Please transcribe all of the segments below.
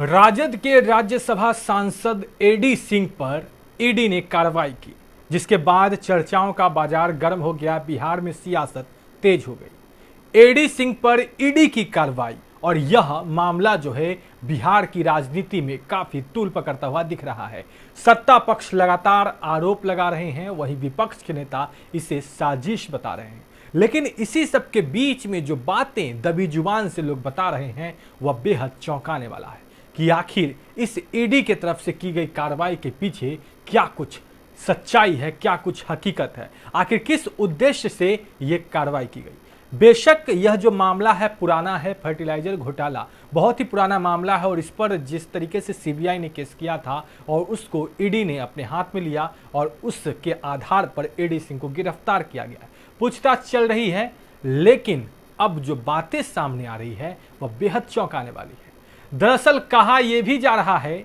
राजद के राज्यसभा सांसद एडी सिंह पर ईडी ने कार्रवाई की, जिसके बाद चर्चाओं का बाजार गर्म हो गया। बिहार में सियासत तेज हो गई। एडी सिंह पर ईडी की कार्रवाई और यह मामला जो है बिहार की राजनीति में काफी तूल पकड़ता हुआ दिख रहा है। सत्ता पक्ष लगातार आरोप लगा रहे हैं, वहीं विपक्ष के नेता इसे साजिश बता रहे हैं। लेकिन इसी सब के बीच में जो बातें दबी जुबान से लोग बता रहे हैं वह बेहद चौंकाने वाला है कि आखिर इस ईडी के तरफ से की गई कार्रवाई के पीछे क्या कुछ सच्चाई है, क्या कुछ हकीकत है, आखिर किस उद्देश्य से यह कार्रवाई की गई। बेशक यह जो मामला है पुराना है, फर्टिलाइजर घोटाला बहुत ही पुराना मामला है और इस पर जिस तरीके से सीबीआई ने केस किया था और उसको ईडी ने अपने हाथ में लिया और उसके आधार पर एडी सिंह को गिरफ्तार किया गया है। पूछताछ चल रही है, लेकिन अब जो बातें सामने आ रही है वह बेहद चौंकाने वाली है। दरअसल कहा यह भी जा रहा है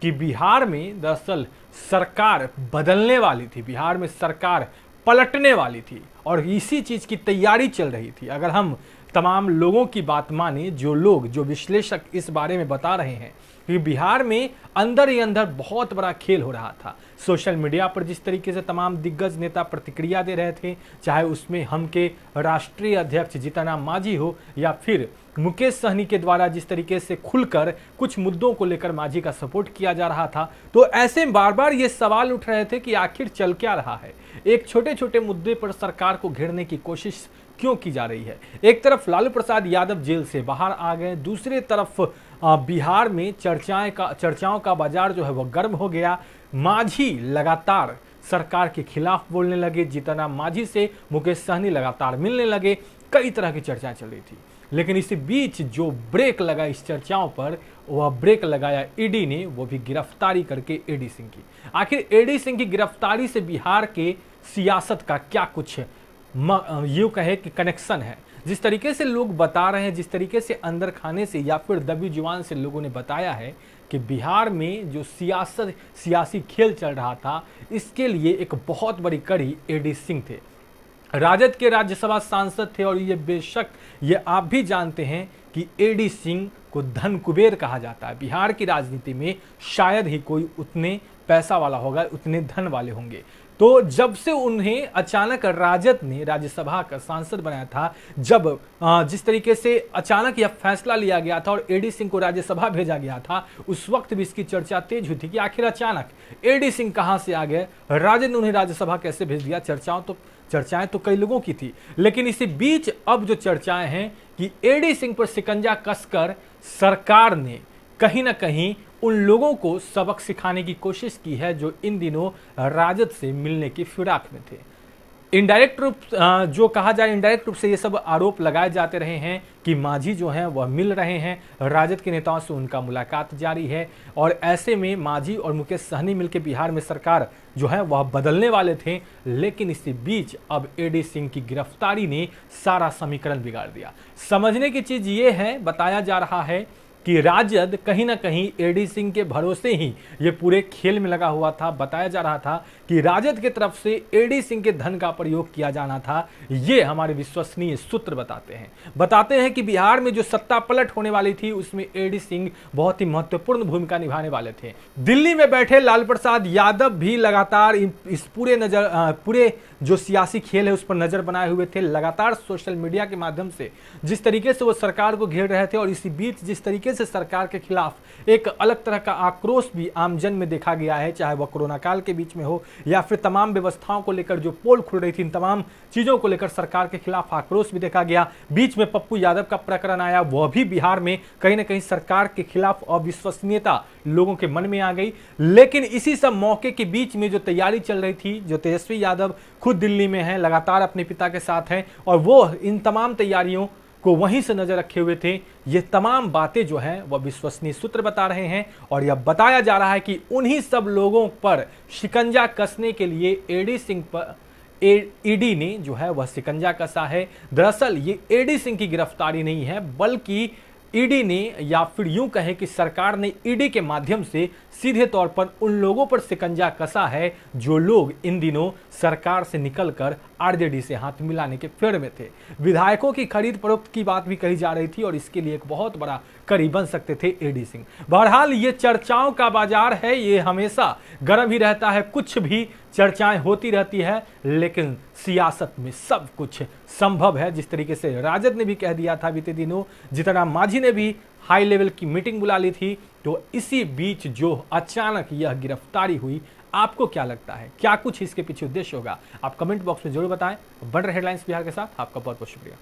कि बिहार में दरअसल सरकार बदलने वाली थी, बिहार में सरकार पलटने वाली थी और इसी चीज की तैयारी चल रही थी। अगर हम तमाम लोगों की बात माने, जो विश्लेषक इस बारे में बता रहे हैं कि बिहार में अंदर ही अंदर बहुत बड़ा खेल हो रहा था। सोशल मीडिया पर जिस तरीके से तमाम दिग्गज नेता प्रतिक्रिया दे रहे थे, चाहे उसमें हम के राष्ट्रीय अध्यक्ष जीतन राम मांझी हो या फिर मुकेश सहनी के द्वारा जिस तरीके से खुलकर कुछ मुद्दों को लेकर मांझी का सपोर्ट किया जा रहा था, तो ऐसे बार बार ये सवाल उठ रहे थे कि आखिर चल क्या रहा है। एक छोटे छोटे मुद्दे पर सरकार को घेरने की कोशिश क्यों की जा रही है। एक तरफ लालू प्रसाद यादव जेल से बाहर आ गए, दूसरी तरफ बिहार में चर्चाओं का बाजार जो है वह गर्म हो गया। मांझी लगातार सरकार के खिलाफ बोलने लगे, जीतन राम मांझी से मुकेश सहनी लगातार मिलने लगे, कई तरह की चर्चाएं चल रही थी। लेकिन इसी बीच जो ब्रेक लगा इस चर्चाओं पर, वह ब्रेक लगाया ईडी ने, वो भी गिरफ्तारी करके एडी सिंह की। आखिर एडी सिंह की गिरफ्तारी से बिहार के सियासत का क्या कुछ यूं कहे कि कनेक्शन है। जिस तरीके से लोग बता रहे हैं, जिस तरीके से अंदर खाने से या फिर दबी जुबान से लोगों ने बताया है कि बिहार में जो सियासी खेल चल रहा था, इसके लिए एक बहुत बड़ी कड़ी एडी सिंह थे। राजद के राज्यसभा सांसद थे और ये बेशक ये आप भी जानते हैं कि एडी सिंह को धन कुबेर कहा जाता है। बिहार की राजनीति में शायद ही कोई उतने पैसा वाला होगा, उतने धन वाले होंगे। तो जब से उन्हें अचानक राजद ने राज्यसभा का सांसद बनाया था, जब जिस तरीके से अचानक यह फैसला लिया गया था और एडी सिंह को राज्यसभा भेजा गया था, उस वक्त भी इसकी चर्चा तेज हुई थी कि आखिर अचानक एडी सिंह कहां से आ गए, राजद ने उन्हें राज्यसभा कैसे भेज दिया। चर्चाएं तो कई लोगों की थी, लेकिन इसी बीच अब जो चर्चाएं हैं कि एडी सिंह पर शिकंजा कसकर सरकार ने कहीं ना कहीं उन लोगों को सबक सिखाने की कोशिश की है जो इन दिनों राजद से मिलने की फिराक में थे। इनडायरेक्ट रूप जो कहा जाए, इनडायरेक्ट रूप से ये सब आरोप लगाए जाते रहे हैं कि मांझी जो हैं वह मिल रहे हैं, राजद के नेताओं से उनका मुलाकात जारी है और ऐसे में मांझी और मुकेश सहनी मिलकर बिहार में सरकार जो है वह बदलने वाले थे। लेकिन इसी बीच अब एडी सिंह की गिरफ्तारी ने सारा समीकरण बिगाड़ दिया। समझने की चीज ये है, बताया जा रहा है कि राजद कहीं ना कहीं एडी सिंह के भरोसे ही ये पूरे खेल में लगा हुआ था। बताया जा रहा था कि राजद के तरफ से एडी सिंह के धन का प्रयोग किया जाना था। ये हमारे विश्वसनीय सूत्र बताते हैं कि बिहार में जो सत्ता पलट होने वाली थी उसमें एडी सिंह बहुत ही महत्वपूर्ण भूमिका निभाने वाले थे। दिल्ली में बैठे लालू प्रसाद यादव भी लगातार इस पूरे जो सियासी खेल है उस पर नजर बनाए हुए थे। लगातार सोशल मीडिया के माध्यम से जिस तरीके से वो सरकार को घेर रहे थे और इसी बीच जिस तरीके से सरकार के खिलाफ एक अलग तरह का आक्रोश भी आमजन में देखा गया है, चाहे वह कोरोना काल के बीच में हो या फिर तमाम व्यवस्थाओं को लेकर जो पोल खुल रही थी, इन तमाम चीजों को लेकर सरकार के खिलाफ आक्रोश भी देखा गया। बीच में पप्पू यादव का प्रकरण आया, वह भी बिहार में कहीं ना कहीं सरकार के खिलाफ अविश्वसनीयता लोगों के मन में आ गई। लेकिन इसी सब मौके के बीच में जो तैयारी चल रही थी, जो तेजस्वी यादव खुद दिल्ली में हैं, लगातार अपने पिता के साथ हैं और वो इन तमाम तैयारियों को वहीं से नजर रखे हुए थे। ये तमाम बातें जो हैं वह विश्वसनीय सूत्र बता रहे हैं और यह बताया जा रहा है कि उन्हीं सब लोगों पर शिकंजा कसने के लिए एडी सिंह पर ईडी ने जो है वह शिकंजा कसा है। दरअसल ये एडी सिंह की गिरफ्तारी नहीं है, बल्कि ईडी ने, या फिर यूं कहें कि सरकार ने ईडी के माध्यम से सीधे तौर पर उन लोगों पर शिकंजा कसा है जो लोग इन दिनों सरकार से निकलकर आरजेडी से हाथ मिलाने के फेर में थे। विधायकों की खरीद फरोख्त की बात भी कही जा रही थी और इसके लिए एक बहुत बड़ा कड़ी बन सकते थे एडी सिंह। बहरहाल ये चर्चाओं का बाजार है, ये हमेशा गर्म ही रहता है, कुछ भी चर्चाएं होती रहती है, लेकिन सियासत में सब कुछ संभव है। जिस तरीके से राजद ने भी कह दिया था बीते दिनों, जीतनराम मांझी ने भी हाई लेवल की मीटिंग बुला ली थी, तो इसी बीच जो अचानक यह गिरफ्तारी हुई, आपको क्या लगता है, क्या कुछ इसके पीछे उद्देश्य होगा? आप कमेंट बॉक्स में जरूर बताएं। बन रहे हेडलाइंस बिहार के साथ, आपका बहुत बहुत शुक्रिया।